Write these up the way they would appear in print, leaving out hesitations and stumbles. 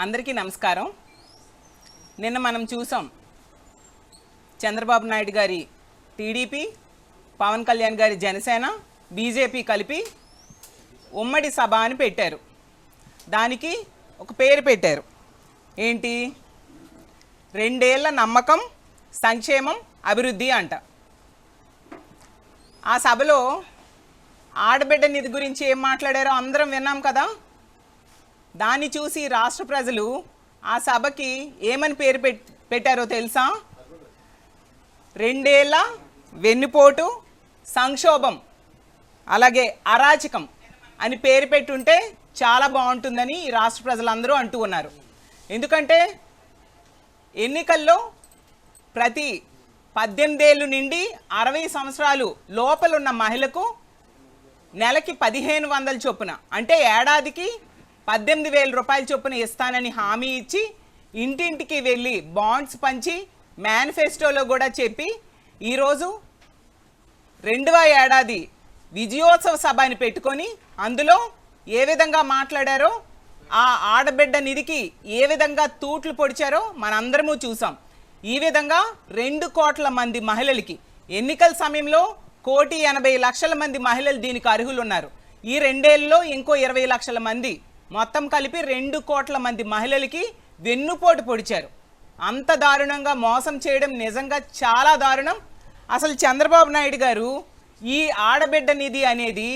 అందరికీ నమస్కారం. నిన్న మనం చూసాం చంద్రబాబు నాయుడు గారి టీడీపీ, పవన్ కళ్యాణ్ గారి జనసేన, బీజేపీ కలిపి ఉమ్మడి సభ అని పెట్టారు. దానికి ఒక పేరు పెట్టారు. ఏంటి? 2 ఏళ్ల నమ్మకం, సంక్షేమం, అభివృద్ధి అంట. ఆ సభలో ఆడబిడ్డ నిధి గురించి ఏం మాట్లాడారో అందరం విన్నాం కదా. దాన్ని చూసి రాష్ట్ర ప్రజలు ఆ సభకి ఏమని పేరు పెట్టారో తెలుసా? 2 ఏళ్ల వెన్నుపోటు, సంక్షోభం, అలాగే అరాచకం అని పేరు పెట్టుంటే చాలా బాగుంటుందని ఈ రాష్ట్ర ప్రజలందరూ అంటూ ఉన్నారు. ఎందుకంటే ఎన్నికల్లో ప్రతి 18 ఏళ్ళు నుండి 60 సంవత్సరాలు లోపలున్న మహిళకు నెలకి 1500 చొప్పున, అంటే ఏడాదికి 18,000 రూపాయల చొప్పున ఇస్తానని హామీ ఇచ్చి ఇంటింటికి వెళ్ళి బాండ్స్ పంచి మేనిఫెస్టోలో కూడా చెప్పి ఈరోజు 2వ ఏడాది విజయోత్సవ సభ అని పెట్టుకొని అందులో ఏ విధంగా మాట్లాడారో, ఆ ఆడబిడ్డ నిధికి ఏ విధంగా తూట్లు పొడిచారో మనందరము చూసాం. ఈ విధంగా 2 కోట్ల మంది మహిళలకి ఎన్నికల సమయంలో 1,80,00,000 మంది మహిళలు దీనికి అర్హులు ఉన్నారు. ఈ 2 ఏళ్లలో ఇంకో 20 లక్షల మంది, మొత్తం కలిపి 2 కోట్ల మంది మహిళలకి వెన్నుపోటు పొడిచారు. అంత దారుణంగా మోసం చేయడం నిజంగా చాలా దారుణం. అసలు చంద్రబాబు నాయుడు గారు ఈ ఆడబిడ్డ నిధి అనేది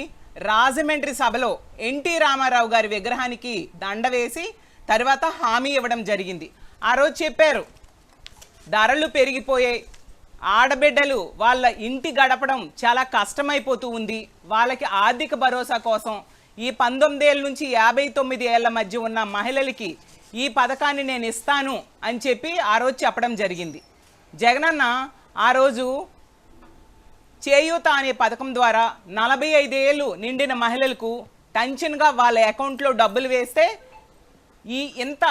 రాజమండ్రి సభలో ఎన్టీ రామారావు గారి విగ్రహానికి దండ వేసి తర్వాత హామీ ఇవ్వడం జరిగింది. ఆ రోజు చెప్పారు, ధరలు పెరిగిపోయాయి, ఆడబిడ్డలు వాళ్ళ ఇంటి గడపడం చాలా కష్టమైపోతూ ఉంది, వాళ్ళకి ఆర్థిక భరోసా కోసం ఈ 19 ఏళ్ళ నుంచి 59 ఏళ్ల మధ్య ఉన్న మహిళలకి ఈ పథకాన్ని నేను ఇస్తాను అని చెప్పి ఆ రోజు చెప్పడం జరిగింది. జగనన్న ఆ రోజు చేయూత అనే పథకం ద్వారా 45 ఏళ్ళు నిండిన మహిళలకు టెన్షన్గా వాళ్ళ అకౌంట్లో డబ్బులు వేస్తే ఈ ఇంత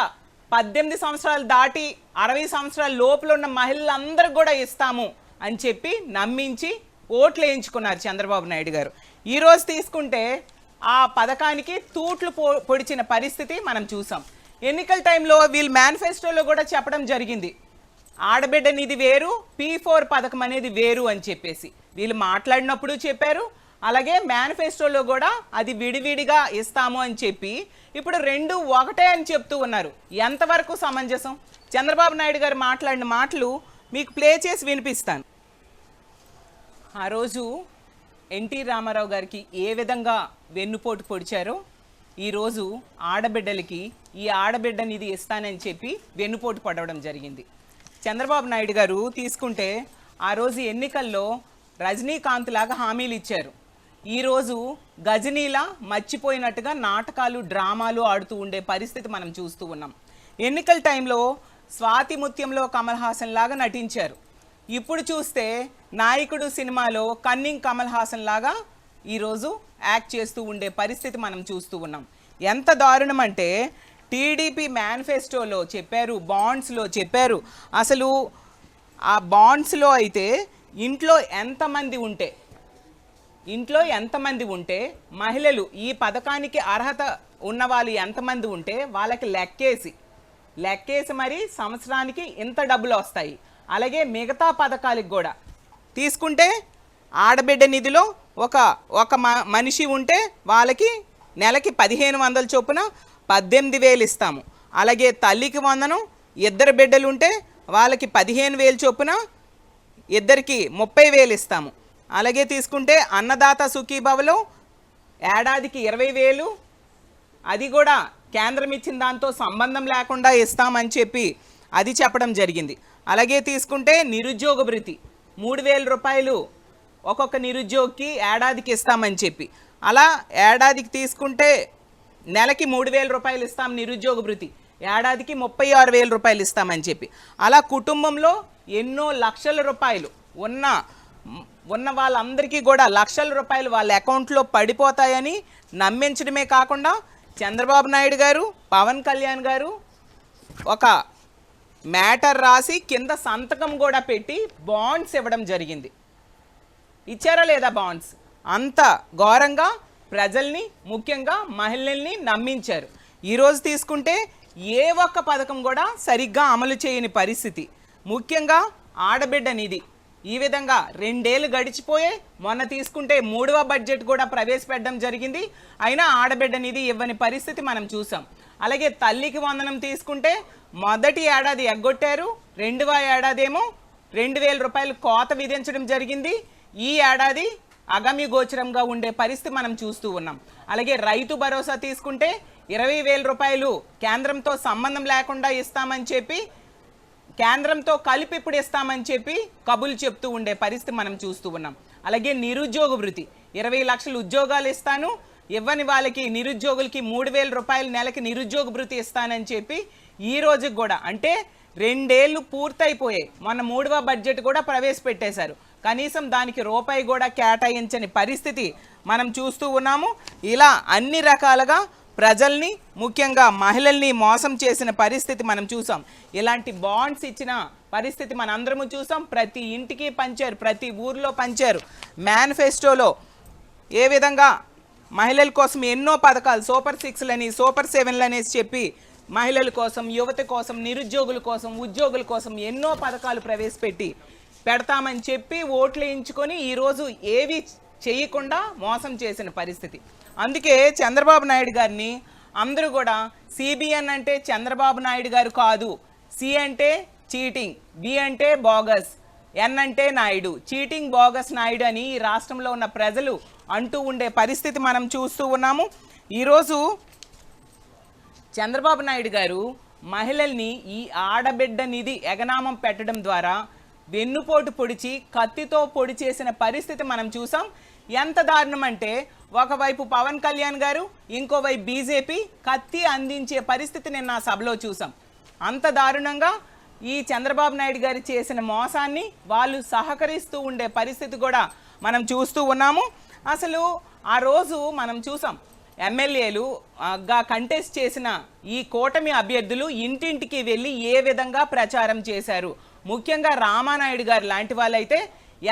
18 సంవత్సరాలు దాటి 60 సంవత్సరాల లోపల ఉన్న మహిళలందరూ కూడా ఇస్తాము అని చెప్పి నమ్మించి ఓట్లు వేయించుకున్నారు చంద్రబాబు నాయుడు గారు. ఈరోజు తీసుకుంటే ఆ పథకానికి తూట్లు పొడిచిన పరిస్థితి మనం చూసాం. ఎన్నికల టైంలో వీళ్ళు మేనిఫెస్టోలో కూడా చెప్పడం జరిగింది, ఆడబిడ్డ నిధి వేరు, P4 పథకం అనేది వేరు అని చెప్పేసి వీళ్ళు మాట్లాడినప్పుడు చెప్పారు. అలాగే మేనిఫెస్టోలో కూడా అది విడివిడిగా ఇస్తాము అని చెప్పి ఇప్పుడు 2 ఒకటే అని చెప్తూ ఉన్నారు. ఎంతవరకు సమంజసం? చంద్రబాబు నాయుడు గారు మాట్లాడిన మాటలు మీకు ప్లే చేసి వినిపిస్తాను. ఆ రోజు ఎన్టీ రామారావు గారికి ఏ విధంగా వెన్నుపోటు పొడిచారో ఈరోజు ఆడబిడ్డలకి ఈ ఆడబిడ్డ నిధి ఇస్తానని చెప్పి వెన్నుపోటు పడవడం జరిగింది. చంద్రబాబు నాయుడు గారు తీసుకుంటే ఆ రోజు ఎన్నికల్లో రజనీకాంత్ లాగా హామీలు ఇచ్చారు. ఈరోజు గజనీలా మర్చిపోయినట్టుగా నాటకాలు, డ్రామాలు ఆడుతూ ఉండే పరిస్థితి మనం చూస్తూ ఉన్నాం. ఎన్నికల టైంలో స్వాతి ముత్యంలో కమల్ హాసన్ లాగా నటించారు. ఇప్పుడు చూస్తే నాయకుడు సినిమాలో కన్నింగ్ కమల్ హాసన్ లాగా ఈరోజు యాక్ట్ చేస్తూ ఉండే పరిస్థితి మనం చూస్తూ ఉన్నాం. ఎంత దారుణం అంటే టీడీపీ మేనిఫెస్టోలో చెప్పారు, బాండ్స్లో చెప్పారు. అసలు ఆ బాండ్స్లో అయితే ఇంట్లో ఎంతమంది ఉంటే మహిళలు ఈ పథకానికి అర్హత ఉన్నవాళ్ళు ఎంతమంది ఉంటే వాళ్ళకి లెక్కేసి మరి సంవత్సరానికి ఇంత డబ్బులు వస్తాయి. అలాగే మిగతా పథకాలకు కూడా తీసుకుంటే ఆడబిడ్డ నిధిలో ఒక మనిషి ఉంటే వాళ్ళకి నెలకి 1500 చొప్పున 18,000 ఇస్తాము. అలాగే తల్లికి వందనం, 2 బిడ్డలు ఉంటే వాళ్ళకి 15,000 చొప్పున ఇద్దరికి 30,000 ఇస్తాము. అలాగే తీసుకుంటే అన్నదాత సుఖీభవలో ఏడాదికి 20,000, అది కూడా కేంద్రం ఇచ్చిన దాంతో సంబంధం లేకుండా ఇస్తామని చెప్పి అది చెప్పడం జరిగింది. అలాగే తీసుకుంటే నిరుద్యోగ భృతి 3,000 రూపాయలు ఒక్కొక్క నిరుద్యోగికి ఏడాదికి ఇస్తామని చెప్పి, అలా ఏడాదికి తీసుకుంటే నెలకి 3,000 రూపాయలు ఇస్తాం నిరుద్యోగ భృతి, ఏడాదికి 36,000 రూపాయలు ఇస్తామని చెప్పి, అలా కుటుంబంలో ఎన్నో లక్షల రూపాయలు ఉన్న వాళ్ళందరికీ కూడా లక్షల రూపాయలు వాళ్ళ అకౌంట్లో పడిపోతాయని నమ్మించడమే కాకుండా చంద్రబాబు నాయుడు గారు, పవన్ కళ్యాణ్ గారు ఒక మ్యాటర్ రాసి కింద సంతకం కూడా పెట్టి బాండ్స్ ఇవ్వడం జరిగింది. ఇచ్చారా లేదా బాండ్స్? అంత ఘోరంగా ప్రజల్ని, ముఖ్యంగా మహిళల్ని నమ్మించారు. ఈరోజు తీసుకుంటే ఏ ఒక్క పథకం కూడా సరిగ్గా అమలు చేయని పరిస్థితి. ముఖ్యంగా ఆడబిడ్డ నిధి ఈ విధంగా 2 ఏళ్ళు గడిచిపోయే మొన్న తీసుకుంటే 3వ బడ్జెట్ కూడా ప్రవేశపెట్టడం జరిగింది. అయినా ఆడబిడ్డ నిధి ఇవ్వని పరిస్థితి మనం చూసాం. అలాగే తల్లికి వందనం తీసుకుంటే మొదటి ఏడాది ఎగ్గొట్టారు, 2వ ఏడాది ఏమో 2000 రూపాయలు కోత విధించడం జరిగింది. ఈ ఏడాది అగమ్య గోచరంగా ఉండే పరిస్థితి మనం చూస్తూ ఉన్నాం. అలాగే రైతు భరోసా తీసుకుంటే 20,000 రూపాయలు కేంద్రంతో సంబంధం లేకుండా ఇస్తామని చెప్పి, కేంద్రంతో కలిపి ఇప్పుడు ఇస్తామని చెప్పి కబులు చెప్తూ ఉండే పరిస్థితి మనం చూస్తూ ఉన్నాం. అలాగే నిరుద్యోగ వృత్తి 20 లక్షల ఉద్యోగాలు ఇస్తాను, ఇవ్వని వాళ్ళకి నిరుద్యోగులకి 3,000 రూపాయలు నెలకి నిరుద్యోగ వృత్తి ఇస్తానని చెప్పి ఈ రోజుకి కూడా అంటే 2 ఏళ్ళు పూర్తయిపోయాయి. మొన్న 3వ బడ్జెట్ కూడా ప్రవేశపెట్టేశారు. కనీసం దానికి రూపాయి కూడా కేటాయించని పరిస్థితి మనం చూస్తూ ఉన్నాము. ఇలా అన్ని రకాలుగా ప్రజల్ని ముఖ్యంగా మహిళల్ని మోసం చేసిన పరిస్థితి మనం చూసాం. ఇలాంటి బాండ్స్ ఇచ్చిన పరిస్థితి మనందరము చూసాం. ప్రతి ఇంటికి పంచారు, ప్రతి ఊర్లో పంచారు. మేనిఫెస్టోలో ఏ విధంగా మహిళల కోసం ఎన్నో పథకాలు సూపర్ 6లని సూపర్ 7లు అనేసి చెప్పి మహిళల కోసం, యువత కోసం, నిరుద్యోగుల కోసం, ఉద్యోగుల కోసం ఎన్నో పథకాలు ప్రవేశపెట్టి పెడతామని చెప్పి ఓట్లు వేయించుకొని ఈరోజు ఏవి చేయకుండా మోసం చేసిన పరిస్థితి. అందుకే చంద్రబాబు నాయుడు గారిని అందరూ కూడా సిబిఎన్ అంటే చంద్రబాబు నాయుడు గారు కాదు, సి అంటే చీటింగ్, బి అంటే బోగస్, ఎన్ అంటే నాయుడు, చీటింగ్ బోగస్ నాయుడు అని ఈ రాష్ట్రంలో ఉన్న ప్రజలు అంటూ ఉండే పరిస్థితి మనం చూస్తూ ఉన్నాము. ఈరోజు చంద్రబాబు నాయుడు గారు మహిళల్ని ఈ ఆడబిడ్డ నిధి ఎగనామం పెట్టడం ద్వారా వెన్నుపోటు పొడిచి కత్తితో పొడి చేసిన పరిస్థితి మనం చూసాం. ఎంత దారుణం అంటే ఒకవైపు పవన్ కళ్యాణ్ గారు, ఇంకోవైపు బీజేపీ కత్తి అందించే పరిస్థితి నిన్న సభలో చూసాం. అంత దారుణంగా ఈ చంద్రబాబు నాయుడు గారు చేసిన మోసాన్ని వాళ్ళు సహకరిస్తూ ఉండే పరిస్థితి కూడా మనం చూస్తూ ఉన్నాము. అసలు ఆ రోజు మనం చూసాం ఎమ్మెల్యేలుగా కంటెస్ట్ చేసిన ఈ కూటమి అభ్యర్థులు ఇంటింటికి వెళ్ళి ఏ విధంగా ప్రచారం చేశారు. ముఖ్యంగా రామానాయుడు గారు లాంటి వాళ్ళైతే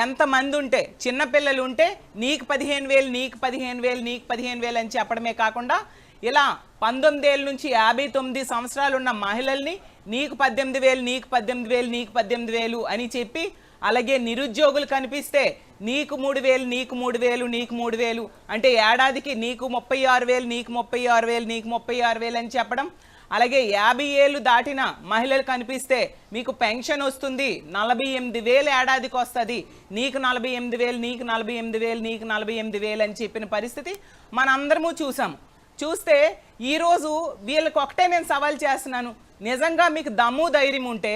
ఎంతమంది ఉంటే, చిన్నపిల్లలు ఉంటే నీకు 15,000 నీకు 15,000 నీకు 15,000 అని చెప్పడమే కాకుండా ఇలా 19 ఏళ్ళ నుంచి 59 సంవత్సరాలు ఉన్న మహిళల్ని నీకు 18,000 నీకు 18,000 నీకు 18,000 అని చెప్పి, అలాగే నిరుద్యోగులు కనిపిస్తే నీకు 3,000 నీకు 3,000 నీకు 3,000 అంటే ఏడాదికి నీకు 36,000 నీకు 36,000 నీకు 36,000 అని చెప్పడం. అలాగే 50 ఏళ్ళు దాటిన మహిళలు కనిపిస్తే మీకు పెన్షన్ వస్తుంది 48,000 ఏడాదికి వస్తుంది, నీకు 48,000 నీకు 48,000 నీకు 48,000 అని చెప్పిన పరిస్థితి మనందరము చూసాము. చూస్తే ఈరోజు వీళ్ళకి ఒకటే నేను సవాల్ చేస్తున్నాను, నిజంగా మీకు దమ్ము ధైర్యం ఉంటే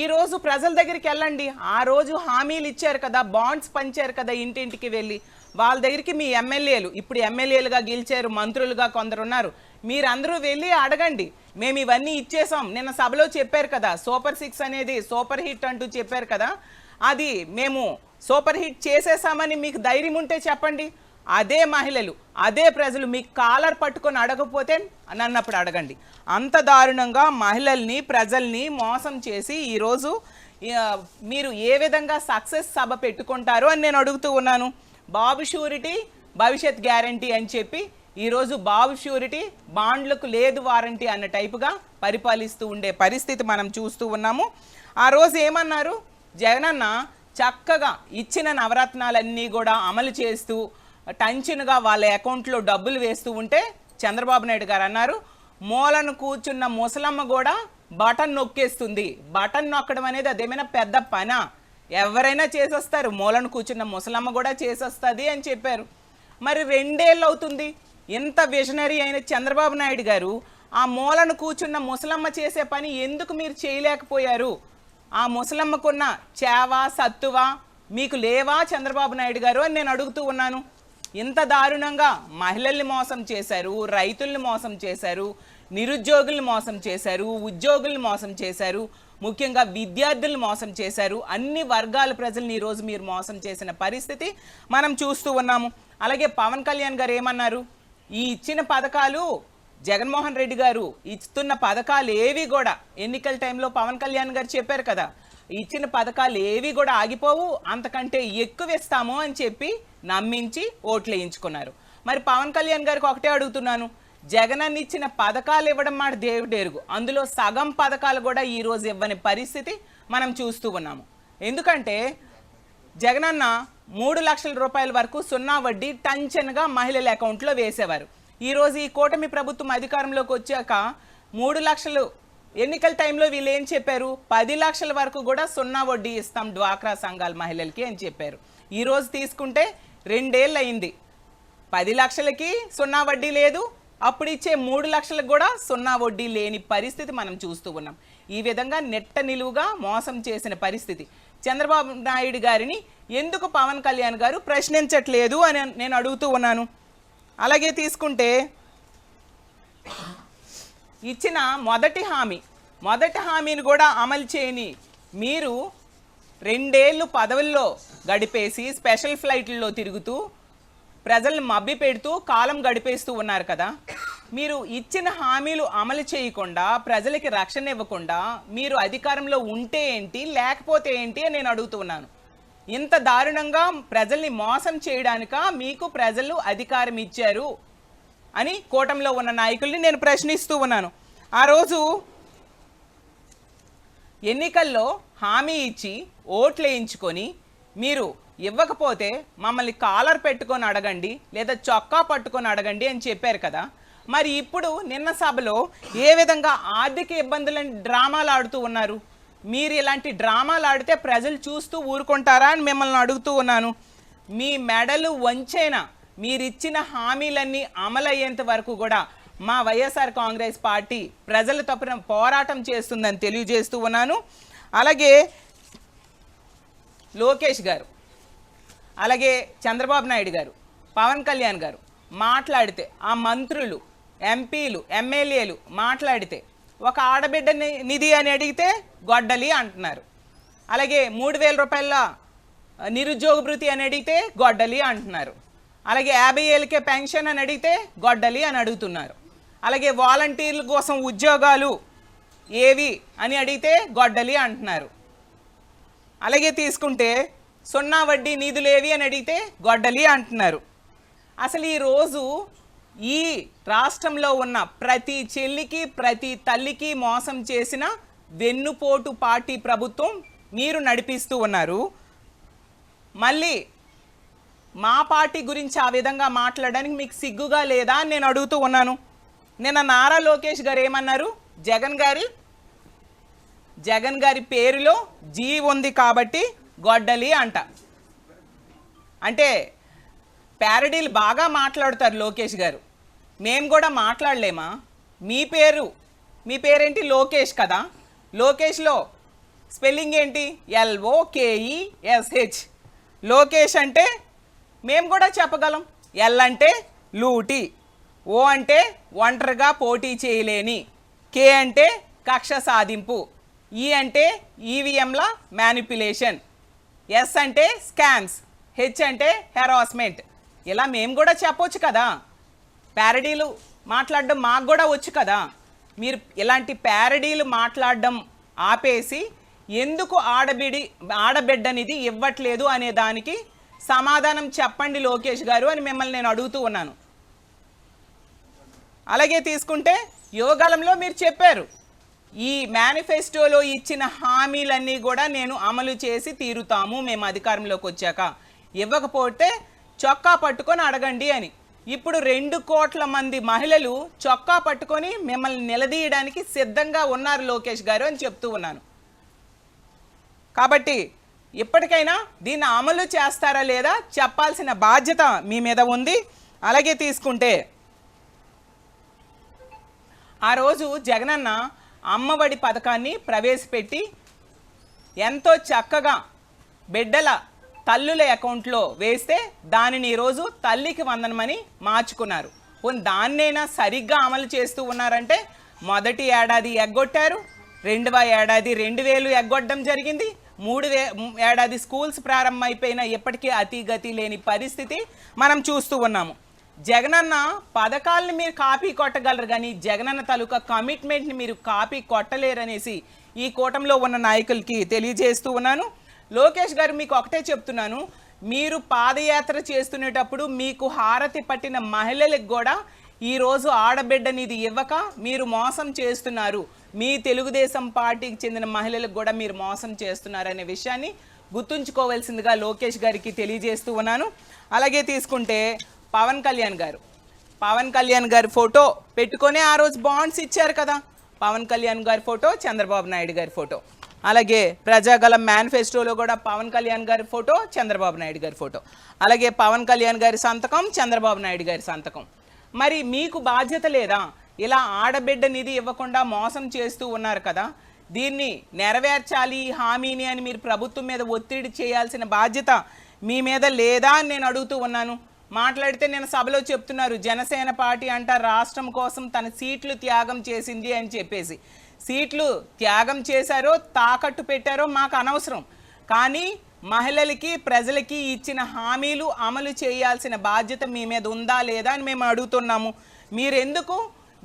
ఈరోజు ప్రజల దగ్గరికి వెళ్ళండి. ఆ రోజు హామీలు ఇచ్చారు కదా, బాండ్స్ పంచారు కదా, ఇంటింటికి వెళ్ళి వాళ్ళ దగ్గరికి మీ ఎమ్మెల్యేలు, ఇప్పుడు ఎమ్మెల్యేలుగా గెలిచారు, మంత్రులుగా కొందరు ఉన్నారు, మీరందరూ వెళ్ళి అడగండి. మేము ఇవన్నీ ఇచ్చేసాం, నిన్న సభలో చెప్పారు కదా, సూపర్ 6 అనేది సూపర్ హిట్ అంటూ చెప్పారు కదా, అది మేము సూపర్ హిట్ చేసేసామని మీకు ధైర్యం ఉంటే చెప్పండి. అదే మహిళలు, అదే ప్రజలు మీకు కాలర్ పట్టుకొని అడగకపోతే నన్నప్పుడు అడగండి. అంత దారుణంగా మహిళల్ని, ప్రజల్ని మోసం చేసి ఈరోజు మీరు ఏ విధంగా సక్సెస్ సభ పెట్టుకుంటారు అని నేను అడుగుతూ ఉన్నాను. బాబు షూరిటీ భవిష్యత్ గ్యారంటీ అని చెప్పి ఈరోజు బాబు షూరిటీ బాండ్లకు లేదు వారంటీ అన్న టైపుగా పరిపాలిస్తూ ఉండే పరిస్థితి మనం చూస్తూ ఉన్నాము. ఆ రోజు ఏమన్నారు, జగనన్న చక్కగా ఇచ్చిన నవరత్నాలన్నీ కూడా అమలు చేస్తూ టెన్షన్గా వాళ్ళ అకౌంట్లో డబ్బులు వేస్తూ ఉంటే చంద్రబాబు నాయుడు గారు అన్నారు, మూలను కూర్చున్న ముసలమ్మ కూడా బటన్ నొక్కేస్తుంది. బటన్ నొక్కడం అనేది అదేమైనా పెద్ద పనా? ఎవరైనా చేసేస్తారు, మూలను కూర్చున్న ముసలమ్మ కూడా చేసేస్తుంది అని చెప్పారు. మరి 2 ఏళ్ళు అవుతుంది ఇంత విజనరీ అయిన చంద్రబాబు నాయుడు గారు ఆ మూలను కూర్చున్న ముసలమ్మ చేసే పని ఎందుకు మీరు చేయలేకపోయారు? ఆ ముసలమ్మకున్న చేవ సత్తువ మీకు లేవా చంద్రబాబు నాయుడు గారు అని నేను అడుగుతూ ఉన్నాను. ఇంత దారుణంగా మహిళల్ని మోసం చేశారు, రైతుల్ని మోసం చేశారు, నిరుద్యోగుల్ని మోసం చేశారు, ఉద్యోగుల్ని మోసం చేశారు, ముఖ్యంగా విద్యార్థులను మోసం చేశారు. అన్ని వర్గాల ప్రజల్ని ఈరోజు మీరు మోసం చేసిన పరిస్థితి మనం చూస్తూ ఉన్నాము. అలాగే పవన్ కళ్యాణ్ గారు ఏమన్నారు, ఈ ఇచ్చిన పథకాలు జగన్మోహన్ రెడ్డి గారు ఇస్తున్న పథకాలు ఏవి కూడా ఎన్నికల టైంలో పవన్ కళ్యాణ్ గారు చెప్పారు కదా, ఇచ్చిన పథకాలు ఏవి కూడా ఆగిపోవు, అంతకంటే ఎక్కువ ఇస్తాము అని చెప్పి నమ్మించి ఓట్లు వేయించుకున్నారు. మరి పవన్ కళ్యాణ్ గారికి ఒకటే అడుగుతున్నాను, జగనన్న ఇచ్చిన పథకాలు ఇవ్వడం మాట దేవుడు ఎరుగు, అందులో సగం పథకాలు కూడా ఈరోజు ఇవ్వని పరిస్థితి మనం చూస్తూ ఉన్నాము. ఎందుకంటే జగనన్న 3 లక్షల రూపాయల వరకు సున్నా వడ్డీ టంచన్గా మహిళల అకౌంట్లో వేసేవారు. ఈరోజు ఈ కూటమి ప్రభుత్వం అధికారంలోకి వచ్చాక 3 లక్షలు ఎన్నికల టైంలో వీళ్ళు ఏం చెప్పారు, 10 లక్షల వరకు కూడా సున్నా వడ్డీ ఇస్తాం డ్వాక్రా సంఘాల మహిళలకి అని చెప్పారు. ఈరోజు తీసుకుంటే 2 ఏళ్ళు అయింది, 10 లక్షలకి సున్నా వడ్డీ లేదు, అప్పుడు ఇచ్చే 3 లక్షలకు కూడా సున్నా వడ్డీ లేని పరిస్థితి మనం చూస్తూ ఉన్నాం. ఈ విధంగా నెట్ట నిలువుగా మోసం చేసిన పరిస్థితి. చంద్రబాబు నాయుడు గారిని ఎందుకు పవన్ కళ్యాణ్ గారు ప్రశ్నించట్లేదు అని నేను అడుగుతూ ఉన్నాను. అలాగే తీసుకుంటే ఇచ్చిన మొదటి హామీని కూడా అమలు చేయని మీరు 2 ఏళ్ళు పదవుల్లో గడిపేసి స్పెషల్ ఫ్లైట్లలో తిరుగుతూ ప్రజల్ని మభ్య పెడుతూ కాలం గడిపేస్తూ ఉన్నారు కదా. మీరు ఇచ్చిన హామీలు అమలు చేయకుండా ప్రజలకి రక్షణ ఇవ్వకుండా మీరు అధికారంలో ఉంటే ఏంటి లేకపోతే ఏంటి అని నేను అడుగుతూ ఉన్నాను. ఇంత దారుణంగా ప్రజల్ని మోసం చేయడానిక మీకు ప్రజలు అధికారం ఇచ్చారు అని కూటమిలో ఉన్న నాయకుల్ని నేను ప్రశ్నిస్తూ ఉన్నాను. ఆ రోజు ఎన్నికల్లో హామీ ఇచ్చి ఓట్లు వేయించుకొని మీరు ఇవ్వకపోతే మమ్మల్ని కాలర్ పెట్టుకొని అడగండి లేదా చొక్కా పట్టుకొని అడగండి అని చెప్పారు కదా. మరి ఇప్పుడు నిన్న సభలో ఏ విధంగా ఆర్థిక ఇబ్బందులని డ్రామాలు ఆడుతూ ఉన్నారు. మీరు ఇలాంటి డ్రామాలు ఆడితే ప్రజలు చూస్తూ ఊరుకుంటారా అని మిమ్మల్ని అడుగుతూ ఉన్నాను. మీ మెడలు వంచైనా మీరిచ్చిన హామీలన్నీ అమలయ్యేంత వరకు కూడా మా వైఎస్ఆర్ కాంగ్రెస్ పార్టీ ప్రజల తరపున పోరాటం చేస్తుందని తెలియజేస్తూ ఉన్నాను. అలాగే లోకేష్ గారు, అలాగే చంద్రబాబు నాయుడు గారు, పవన్ కళ్యాణ్ గారు మాట్లాడితే, ఆ మంత్రులు, ఎంపీలు, ఎమ్మెల్యేలు మాట్లాడితే ఒక ఆడబిడ్డ నిధి అని అడిగితే గొడ్డలి అంటున్నారు. అలాగే 3,000 రూపాయల నిరుద్యోగ భృతి అని అడిగితే గొడ్డలి అంటున్నారు. అలాగే 50 ఏళ్ళకే పెన్షన్ అని అడిగితే గొడ్డలి అని అడుగుతున్నారు. అలాగే వాలంటీర్ల కోసం ఉద్యోగాలు ఏవి అని అడిగితే గొడ్డలి అంటున్నారు. అలాగే తీసుకుంటే సున్నా వడ్డీ నిధులేవి అని అడిగితే గొడ్డలి అంటున్నారు. అసలు ఈరోజు ఈ రాష్ట్రంలో ఉన్న ప్రతి చెల్లికి ప్రతి తల్లికి మోసం చేసిన వెన్నుపోటు పార్టీ ప్రభుత్వం మీరు నడిపిస్తూ ఉన్నారు. మళ్ళీ మా పార్టీ గురించి ఆ విధంగా మాట్లాడడానికి మీకు సిగ్గుగా లేదా అని నేను అడుగుతూ ఉన్నాను. నిన్న నారా లోకేష్ గారు ఏమన్నారు, జగన్ గారి పేరులో జీ ఉంది కాబట్టి గొడ్డలి అంట. అంటే ప్యారడీలు బాగా మాట్లాడతారు లోకేష్ గారు, మేము కూడా మాట్లాడలేమా? మీ పేరేంటి? లోకేష్ కదా. లోకేష్లో స్పెల్లింగ్ ఏంటి? LOKESH. లోకేష్ అంటే మేము కూడా చెప్పగలం. ఎల్ అంటే లూటి, ఓ అంటే ఒంటరిగా పోటీ చేయలేని, కే అంటే కక్ష సాధింపు, ఈ అంటే ఈవీఎంల మ్యానిపులేషన్, ఎస్ అంటే స్కామ్స్, హెచ్ అంటే హెరాస్మెంట్. ఇలా మేము కూడా చెప్పొచ్చు కదా. ప్యారడీలు మాట్లాడడం మాకు కూడా వచ్చు కదా. మీరు ఇలాంటి ప్యారడీలు మాట్లాడడం ఆపేసి ఎందుకు ఆడబిడ్డనిది ఇవ్వట్లేదు అనే దానికి సమాధానం చెప్పండి లోకేష్ గారు అని మిమ్మల్ని నేను అడుగుతూ ఉన్నాను. అలాగే తీసుకుంటే యువగలంలో మీరు చెప్పారు, ఈ మేనిఫెస్టోలో ఇచ్చిన హామీలన్నీ కూడా నేను అమలు చేసి తీరుతాము మేము అధికారంలోకి వచ్చాక, ఇవ్వకపోతే చొక్కా పట్టుకొని అడగండి అని. ఇప్పుడు 2 కోట్ల మంది మహిళలు చొక్కా పట్టుకొని మిమ్మల్ని నిలదీయడానికి సిద్ధంగా ఉన్నారు లోకేష్ గారు అని చెప్తూ ఉన్నాను. కాబట్టి ఇప్పటికైనా దీన్ని అమలు చేస్తారా లేదా చెప్పాల్సిన బాధ్యత మీ మీద ఉంది. అలాగే తీసుకుంటే ఆ రోజు జగనన్న అమ్మఒడి పథకాన్ని ప్రవేశపెట్టి ఎంతో చక్కగా బిడ్డల తల్లుల అకౌంట్లో వేస్తే దానిని ఈరోజు తల్లికి వందనమని మార్చుకున్నారు. దాన్నైనా సరిగ్గా అమలు చేస్తూ ఉన్నారంటే మొదటి ఏడాది ఎగ్గొట్టారు, 2వ ఏడాది 2,000 ఎగ్గొట్టడం జరిగింది, 3వ ఏడాది స్కూల్స్ ప్రారంభమైపోయినా ఇప్పటికీ అతిగతి లేని పరిస్థితి మనం చూస్తూ ఉన్నాము. జగనన్న పథకాలను మీరు కాపీ కొట్టగలరు కానీ జగనన్న తాలూకా కమిట్మెంట్ని మీరు కాపీ కొట్టలేరనేసి ఈ కూటమిలో ఉన్న నాయకులకి తెలియజేస్తూ ఉన్నాను. లోకేష్ గారు మీకు ఒకటే చెప్తున్నాను, మీరు పాదయాత్ర చేస్తునేటప్పుడు మీకు హారతి పట్టిన మహిళలకు కూడా ఈరోజు ఆడబిడ్డనిది ఇవ్వక మీరు మోసం చేస్తున్నారు, మీ తెలుగుదేశం పార్టీకి చెందిన మహిళలకు కూడా మీరు మోసం చేస్తున్నారనే విషయాన్ని గుర్తుంచుకోవాల్సిందిగా లోకేష్ గారికి తెలియజేస్తూ ఉన్నాను. అలాగే తీసుకుంటే పవన్ కళ్యాణ్ గారి ఫోటో పెట్టుకొని ఆ రోజు బాండ్స్ ఇచ్చారు కదా. పవన్ కళ్యాణ్ గారి ఫోటో, చంద్రబాబు నాయుడు గారి ఫోటో. అలాగే ప్రజాగలం మేనిఫెస్టోలో కూడా పవన్ కళ్యాణ్ గారి ఫోటో, చంద్రబాబు నాయుడు గారి ఫోటో. అలాగే పవన్ కళ్యాణ్ గారి సంతకం, చంద్రబాబు నాయుడు గారి సంతకం. మరి మీకు బాధ్యత లేదా? ఇలా ఆడబిడ్డ నిధి ఇవ్వకుండా మోసం చేస్తూ ఉన్నారు కదా, దీన్ని నెరవేర్చాలి హామీని అని మీరు ప్రభుత్వం మీద ఒత్తిడి చేయాల్సిన బాధ్యత మీ మీద లేదా అని నేను అడుగుతూ ఉన్నాను. మాట్లాడితే నేను సభలో చెప్తున్నారు, జనసేన పార్టీ అంట రాష్ట్రం కోసం తన సీట్లు త్యాగం చేసింది అని చెప్పేసి. సీట్లు త్యాగం చేశారో తాకట్టు పెట్టారో మాకు అనవసరం, కానీ మహిళలకి ప్రజలకి ఇచ్చిన హామీలు అమలు చేయాల్సిన బాధ్యత మీ మీద ఉందా లేదా అని మేము అడుగుతున్నాము. మీరెందుకు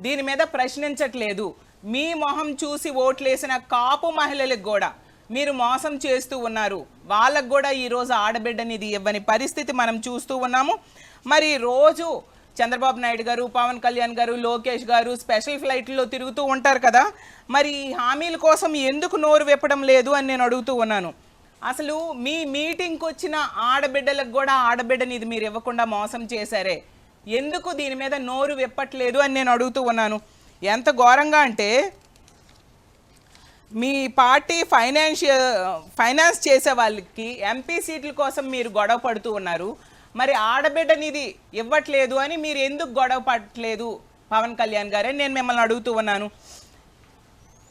దీని మీద ప్రశ్నించట్లేదు? మీ మొహం చూసి ఓట్లేసిన కాపు మహిళలకు కూడా మీరు మోసం చేస్తూ ఉన్నారు. వాళ్ళకు కూడా ఈరోజు ఆడబిడ్డనిది ఇవ్వని పరిస్థితి మనం చూస్తూ ఉన్నాము. మరి రోజు చంద్రబాబు నాయుడు గారు, పవన్ కళ్యాణ్ గారు, లోకేష్ గారు స్పెషల్ ఫ్లైట్లో తిరుగుతూ ఉంటారు కదా, మరి హామీల కోసం ఎందుకు నోరు విప్పడం లేదు అని నేను అడుగుతూ ఉన్నాను. అసలు మీ మీటింగ్కి వచ్చిన ఆడబిడ్డలకు కూడా ఆడబిడ్డనిది మీరు ఇవ్వకుండా మోసం చేశారే, ఎందుకు దీని మీద నోరు విప్పట్లేదు అని నేను అడుగుతూ ఉన్నాను. ఎంత ఘోరంగా అంటే మీ పార్టీ ఫైనాన్స్ చేసే వాళ్ళకి ఎంపీ సీట్ల కోసం మీరు గొడవ పడుతూ ఉన్నారు. మరి ఆడబిడ్డనిది ఇవ్వట్లేదు అని మీరు ఎందుకు గొడవ పడట్లేదు పవన్ కళ్యాణ్ గారే నేను మిమ్మల్ని అడుగుతూ ఉన్నాను.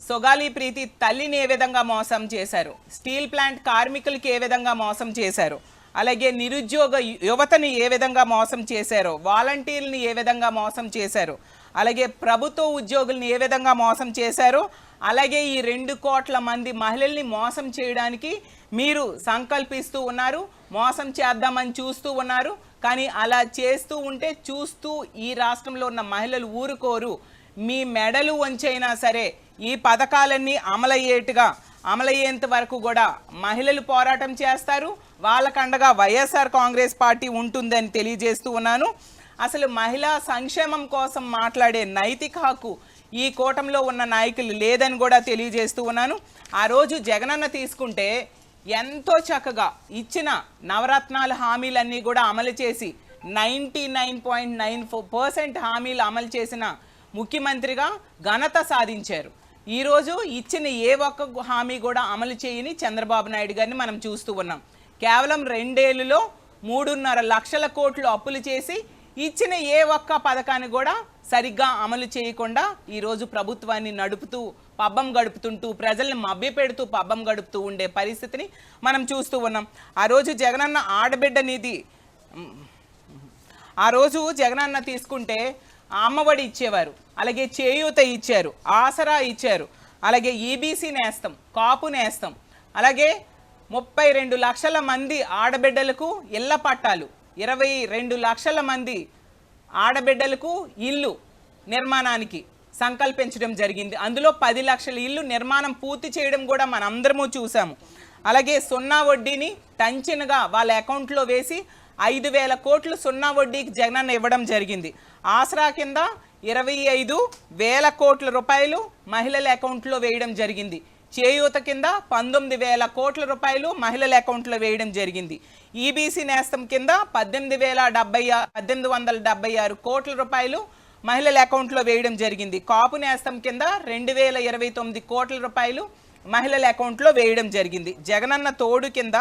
సొగాలి ప్రీతి తల్లిని ఏ విధంగా మోసం చేశారు, స్టీల్ ప్లాంట్ కార్మికులకి ఏ విధంగా మోసం చేశారు, అలాగే నిరుద్యోగ యువతని ఏ విధంగా మోసం చేశారో, వాలంటీర్ని ఏ విధంగా మోసం చేశారు, అలాగే ప్రభుత్వ ఉద్యోగుల్ని ఏ విధంగా మోసం చేశారో, అలాగే ఈ 2 కోట్ల మంది మహిళల్ని మోసం చేయడానికి మీరు సంకల్పిస్తూ ఉన్నారు, మోసం చేద్దామని చూస్తూ ఉన్నారు. కానీ అలా చేస్తూ ఉంటే చూస్తూ ఈ రాష్ట్రంలో ఉన్న మహిళలు ఊరుకోరు. మీ మెడలు వంచైనా సరే ఈ పథకాలన్నీ అమలయ్యేంత వరకు కూడా మహిళలు పోరాటం చేస్తారు. వాళ్ళకండగా వైఎస్ఆర్ కాంగ్రెస్ పార్టీ ఉంటుందని తెలియజేస్తూ ఉన్నాను. అసలు మహిళా సంక్షేమం కోసం మాట్లాడే నైతిక హక్కు ఈ కూటమిలో ఉన్న నాయకులు లేదని కూడా తెలియజేస్తూ ఉన్నాను. ఆ రోజు జగనన్న తీసుకుంటే ఎంతో చక్కగా ఇచ్చిన నవరత్నాల హామీలన్నీ కూడా అమలు చేసి 99.94% హామీలు అమలు చేసిన ముఖ్యమంత్రిగా ఘనత సాధించారు. ఈరోజు ఇచ్చిన ఏ ఒక్క హామీ కూడా అమలు చేయని చంద్రబాబు నాయుడు గారిని మనం చూస్తూ ఉన్నాం. కేవలం 2 ఏళ్లలో 3.5 లక్షల కోట్లు అప్పులు చేసి ఇచ్చిన ఏ ఒక్క పథకాన్ని కూడా సరిగ్గా అమలు చేయకుండా ఈరోజు ప్రభుత్వాన్ని నడుపుతూ పబ్బం గడుపుతుంటూ ప్రజల్ని మభ్యపెడుతూ పబ్బం గడుపుతూ ఉండే పరిస్థితిని మనం చూస్తూ ఉన్నాం. ఆ రోజు జగనన్న తీసుకుంటే అమ్మఒడి ఇచ్చేవారు, అలాగే చేయూత ఇచ్చారు, ఆసరా ఇచ్చారు, అలాగే ఈబీసీ నేస్తం, కాపు నేస్తం, అలాగే 32 లక్షల మంది ఆడబిడ్డలకు ఇళ్ల పట్టాలు, 22 లక్షల మంది ఆడబిడ్డలకు ఇల్లు నిర్మాణానికి సంకల్పించడం జరిగింది. అందులో 10 లక్షల ఇల్లు నిర్మాణం పూర్తి చేయడం కూడా మనందరము చూసాము. అలాగే సున్నా వడ్డీని టంచినగా వాళ్ళ అకౌంట్లో వేసి 5,000 కోట్లు సున్నా వడ్డీకి జగనన్న ఇవ్వడం జరిగింది. ఆసరా కింద 25,000 కోట్ల రూపాయలు మహిళల అకౌంట్లో వేయడం జరిగింది. చేయూత కింద 19,000 కోట్ల రూపాయలు మహిళల అకౌంట్లో వేయడం జరిగింది. ఈబీసీ నేస్తం కింద 18,876 కోట్ల రూపాయలు మహిళల అకౌంట్లో వేయడం జరిగింది. కాపు నేస్తం కింద 2,029 కోట్ల రూపాయలు మహిళల అకౌంట్లో వేయడం జరిగింది. జగనన్న తోడు కింద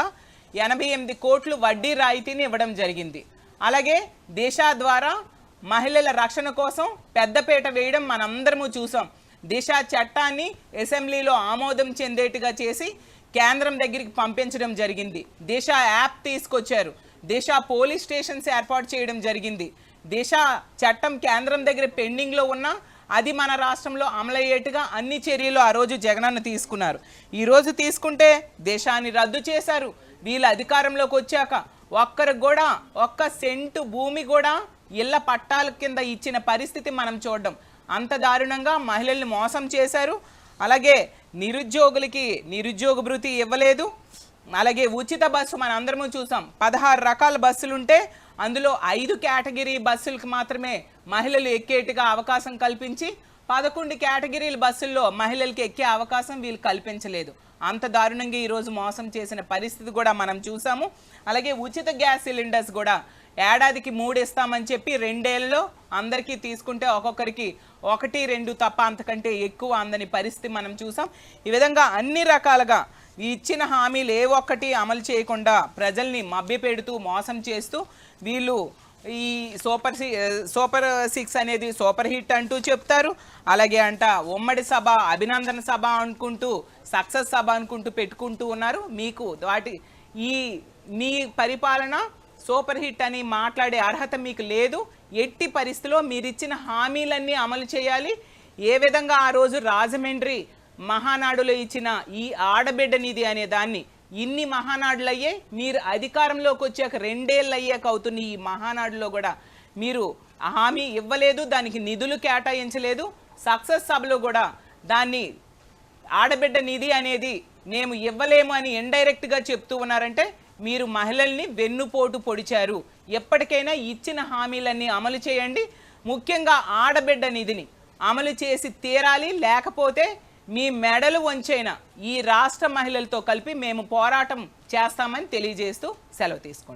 88 కోట్లు వడ్డీ రాయితీని ఇవ్వడం జరిగింది. అలాగే దిశ ద్వారా మహిళల రక్షణ కోసం పెద్దపీట వేయడం మనందరము చూసాం. దిశ చట్టాన్ని అసెంబ్లీలో ఆమోదం చెందేట్టుగా చేసి కేంద్రం దగ్గరికి పంపించడం జరిగింది. దిశ యాప్ తీసుకొచ్చారు, దిశ పోలీస్ స్టేషన్స్ ఏర్పాటు చేయడం జరిగింది. దిశ చట్టం కేంద్రం దగ్గర పెండింగ్లో ఉన్న అది మన రాష్ట్రంలో అమలయ్యేట్టుగా అన్ని చర్యలు ఆ రోజు జగనన్న తీసుకున్నారు. ఈరోజు తీసుకుంటే దేశాన్ని రద్దు చేశారు. వీళ్ళ అధికారంలోకి వచ్చాక ఒక్కరికి కూడా ఒక్క సెంటు భూమి కూడా ఇళ్ల పట్టాల కింద ఇచ్చిన పరిస్థితి మనం చూడడం. అంత దారుణంగా మహిళల్ని మోసం చేశారు. అలాగే నిరుద్యోగులకి నిరుద్యోగ భృతి ఇవ్వలేదు. అలాగే ఉచిత బస్సు మన అందరము చూసాం. 16 రకాల బస్సులుంటే అందులో 5 కేటగిరీ బస్సులకు మాత్రమే మహిళలు ఎక్కేట్టుగా అవకాశం కల్పించి 11 కేటగిరీల బస్సుల్లో మహిళలకు ఎక్కే అవకాశం వీళ్ళు కల్పించలేదు. అంత దారుణంగా ఈరోజు మోసం చేసిన పరిస్థితి కూడా మనం చూసాము. అలాగే ఉచిత గ్యాస్ సిలిండర్స్ కూడా ఏడాదికి 3 ఇస్తామని చెప్పి 2 ఏళ్ళలో అందరికీ తీసుకుంటే ఒక్కొక్కరికి 1, 2 తప్ప అంతకంటే ఎక్కువ అందని పరిస్థితి మనం చూసాం. ఈ విధంగా అన్ని రకాలుగా ఇచ్చిన హామీలు ఏ ఒక్కటి అమలు చేయకుండా ప్రజల్ని మభ్యపెడుతూ మోసం చేస్తూ వీళ్ళు ఈ సూపర్ 6 అనేది సూపర్ హిట్ అంటూ చెప్తారు. అలాగే ఉమ్మడి సభ, అభినందన సభ అనుకుంటూ, సక్సెస్ సభ అనుకుంటూ పెట్టుకుంటూ ఉన్నారు. మీకు మీ పరిపాలన సూపర్ హిట్ అని మాట్లాడే అర్హత మీకు లేదు. ఎట్టి పరిస్థితిలో మీరిచ్చిన హామీలన్నీ అమలు చేయాలి. ఏ విధంగా ఆ రోజు రాజమండ్రి మహానాడులో ఇచ్చిన ఈ ఆడబిడ్డ నిధి అనే దాన్ని ఇన్ని మహానాడులు అయ్యే, మీరు అధికారంలోకి వచ్చాక 2 ఏళ్ళు అయ్యాక అవుతున్న ఈ మహానాడులో కూడా మీరు హామీ ఇవ్వలేదు, దానికి నిధులు కేటాయించలేదు. సక్సెస్ సభలో కూడా దాన్ని ఆడబిడ్డ నిధి అనేది మేము ఇవ్వలేము అని ఇండైరెక్ట్గా చెప్తూ ఉన్నారంటే మీరు మహిళల్ని వెన్నుపోటు పొడిచారు. ఎప్పటికైనా ఇచ్చిన హామీలన్నీ అమలు చేయండి. ముఖ్యంగా ఆడబిడ్డ నిధిని అమలు చేసి తీరాలి. లేకపోతే మీ మెడలు వంచైన ఈ రాష్ట్ర మహిళలతో కలిపి మేము పోరాటం చేస్తామని తెలియజేస్తూ సెలవు తీసుకుంటున్నాం.